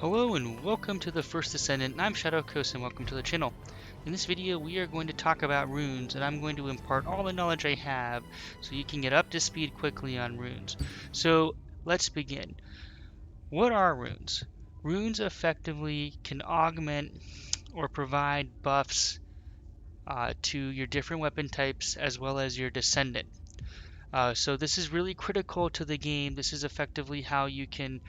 Hello and welcome to the First Descendant. I'm Shadow Coast and welcome to the channel. In this video we are going to talk about runes, and I'm going to impart all the knowledge I have so you can get up to speed quickly on runes. So let's begin. What are runes? Runes effectively can augment or provide buffs to your different weapon types as well as your descendant. So this is really critical to the game. This is effectively how you can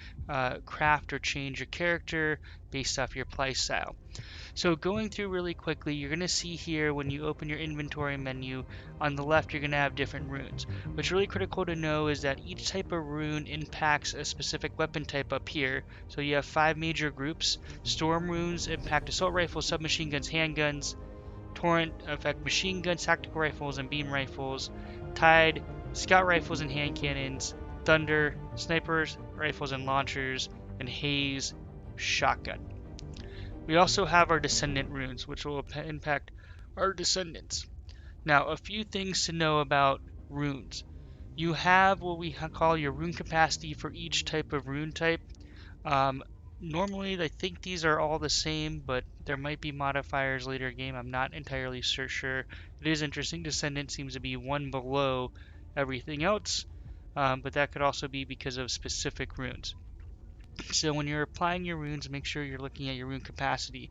craft or change your character based off your playstyle. So going through really quickly, you're going to see here when you open your inventory menu, on the left you're going to have different runes. What's really critical to know is that each type of rune impacts a specific weapon type up here. So you have 5 major groups. Storm runes impact assault rifles, submachine guns, handguns. Torrent affect machine guns, tactical rifles, and beam rifles. Tide, scout rifles and hand cannons. Thunder, snipers, rifles and launchers. And Haze, shotgun. We also have our descendant runes, which will impact our descendants. Now, a few things to know about runes. You have what we call your rune capacity for each type of rune type. Um, Normally, I think these are all the same, but there might be modifiers later in game. I'm not entirely sure. It is interesting. Descendant seems to be one below everything else, but that could also be because of specific runes. So when you're applying your runes, make sure you're looking at your rune capacity.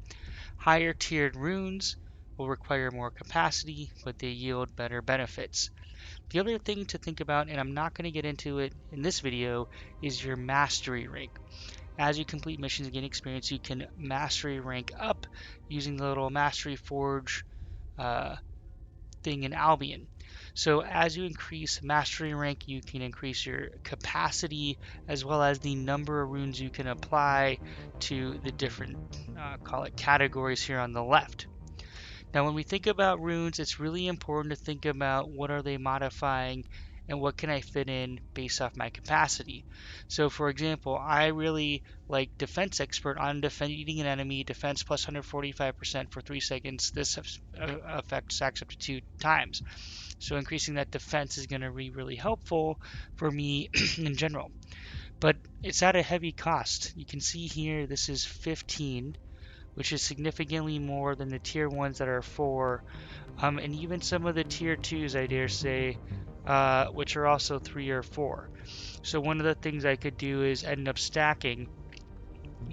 Higher tiered runes will require more capacity, but they yield better benefits. The other thing to think about, and I'm not going to get into it in this video, is your mastery rank. As you complete missions and gain experience, you can mastery rank up using the little mastery forge thing in Albion. So as you increase mastery rank, you can increase your capacity as well as the number of runes you can apply to the different, call it categories here on the left. Now, when we think about runes, it's really important to think about what are they modifying and what can I fit in based off my capacity. So, for example, I really like Defense Expert on defeating an enemy, defense plus 145% for 3 seconds. This effect stacks up to 2 times. So, increasing that defense is going to be really helpful for me in general. But it's at a heavy cost. You can see here this is 15, which is significantly more than the tier 1s that are 4, and even some of the tier 2s, I dare say, which are also 3 or 4. So one of the things I could do is end up stacking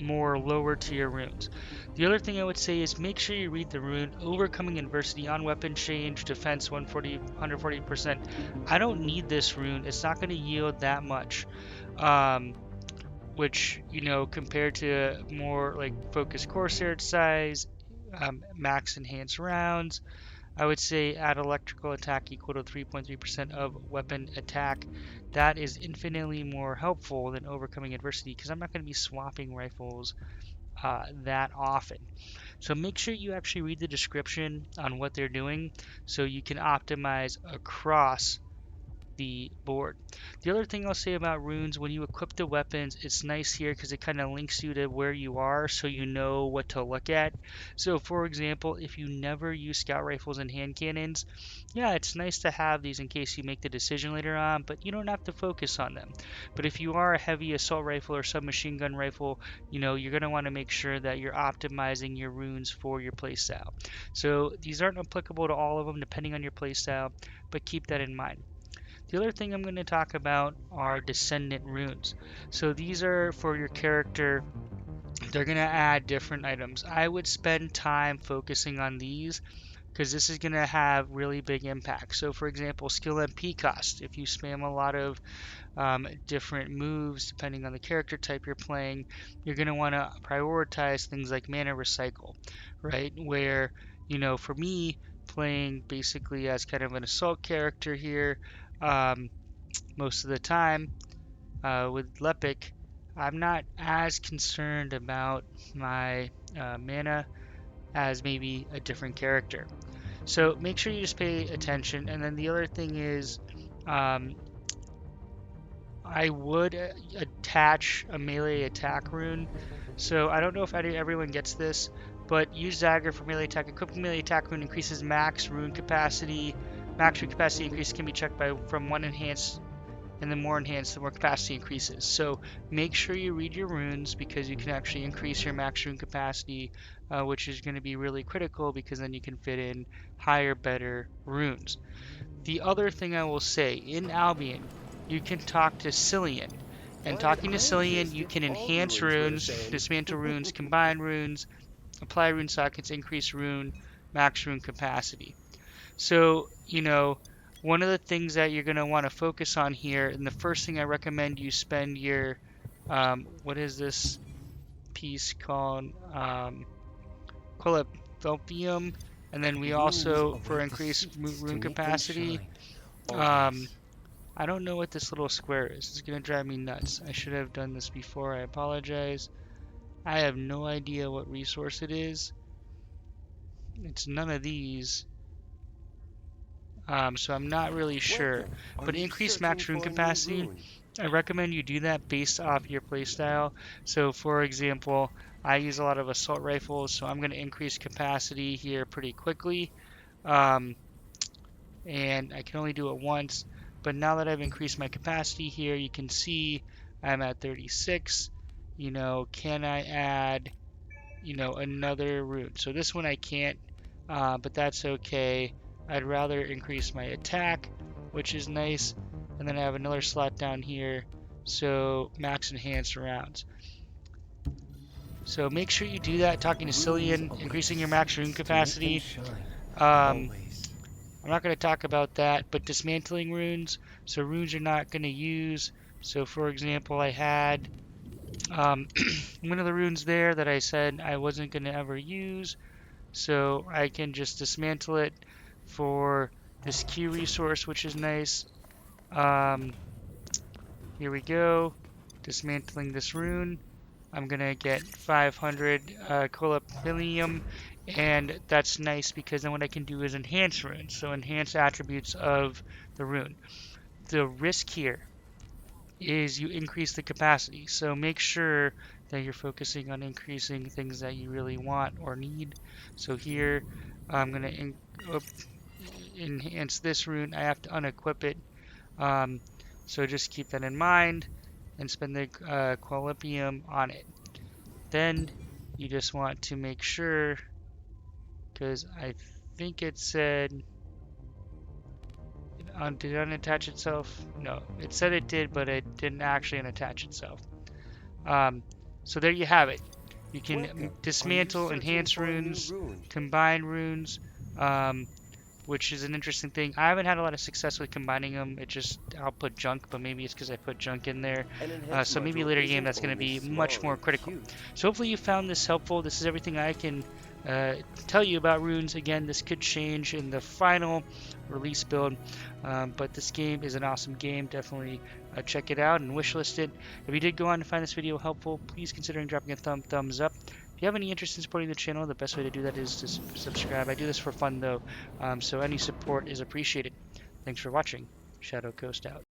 more lower tier runes. The other thing I would say is make sure you read the rune Overcoming Adversity on weapon change, defense 140%. I don't need this rune. It's not going to yield that much. Which, compared to more like focused Corsair size, max enhanced rounds, I would say add electrical attack equal to 3.3% of weapon attack. That is infinitely more helpful than overcoming adversity because I'm not going to be swapping rifles that often. So make sure you actually read the description on what they're doing so you can optimize across the board. The other thing I'll say about runes, when you equip the weapons, it's nice here because it kind of links you to where you are so you know what to look at. So for example, if you never use scout rifles and hand cannons, yeah, it's nice to have these in case you make the decision later on, but you don't have to focus on them. But if you are a heavy assault rifle or submachine gun rifle, you're going to want to make sure that you're optimizing your runes for your playstyle. So these aren't applicable to all of them depending on your playstyle, but keep that in mind. The other thing I'm going to talk about are descendant runes. So these are for your character. They're going to add different items. I would spend time focusing on these because this is going to have really big impact. So for example, skill MP cost. If you spam a lot of different moves depending on the character type you're playing, you're going to want to prioritize things like mana recycle, right? Where, for me, playing basically as kind of an assault character here, um, most of the time with Lepic, I'm not as concerned about my mana as maybe a different character. So make sure you just pay attention. And then the other thing is, um, I would attach a melee attack rune. So I don't know if everyone gets this, but use dagger for melee attack. Equipping melee attack rune increases max rune capacity. Max rune capacity increase can be checked from one enhanced and the more enhanced, the more capacity increases. So make sure you read your runes, because you can actually increase your max rune capacity, which is going to be really critical, because then you can fit in higher, better runes. The other thing I will say, in Albion, you can talk to Cillian. And Why talking to I Cillian, exist you if can all enhance ruins were the runes, same? dismantle runes, combine runes, apply rune sockets, increase rune, max rune capacity. So, one of the things that you're going to want to focus on here, and the first thing I recommend you spend your, what is this piece called? Philadelphium. And then we Runes also, for await the increased seekers to rune make them capacity, shine. um, Always. I don't know what this little square is. It's going to drive me nuts. I should have done this before. I apologize. I have no idea what resource it is. It's none of these. So I'm not really sure. Welcome. Are But you increased searching max rune for a new capacity, rune? I recommend you do that based off your playstyle. So for example, I use a lot of assault rifles, so I'm going to increase capacity here pretty quickly. Um, and I can only do it once. But now that I've increased my capacity here, you can see I'm at 36. Can I add, another rune? So this one I can't, but that's okay. I'd rather increase my attack, which is nice. And then I have another slot down here, so max enhanced rounds. So make sure you do that, talking to Runes Cillian, await the increasing your max rune seekers to make them capacity. shine. Um, Always. I'm not going to talk about that, but dismantling runes. So runes you're not going to use. So for example, I had one of the runes there that I said I wasn't going to ever use. So I can just dismantle it for this key resource, which is nice. Um, Here we go. Dismantling this rune. I'm going to get 500 colopilium, and that's nice because then what I can do is enhance runes, so enhance attributes of the rune. The risk here is you increase the capacity, so make sure that you're focusing on increasing things that you really want or need. So here I'm going to enhance this rune. I have to unequip it, um, so just keep that in mind and spend the colopilium on it. Then you just want to make sure, because I think it said, did it unattach itself? No, it said it did, but it didn't actually unattach itself. Um, so there you have it. You can Welcome. Are you dismantle, searching enhance for a new runes, rune? combine runes, um, which is an interesting thing. I haven't had a lot of success with combining them. It just output junk, but maybe it's because I put junk in there. An enhanced So maybe module later game isn't that's going to only be small much more and critical. cute. So hopefully you found this helpful. This is everything I can tell you about runes. Again, this could change in the final release build, but this game is an awesome game. Definitely check it out and wishlist it. If you did go on to find this video helpful, please consider dropping a thumbs up. If you have any interest in supporting the channel, the best way to do that is to subscribe. I do this for fun though, so any support is appreciated. Thanks for watching. Shadow Coast out.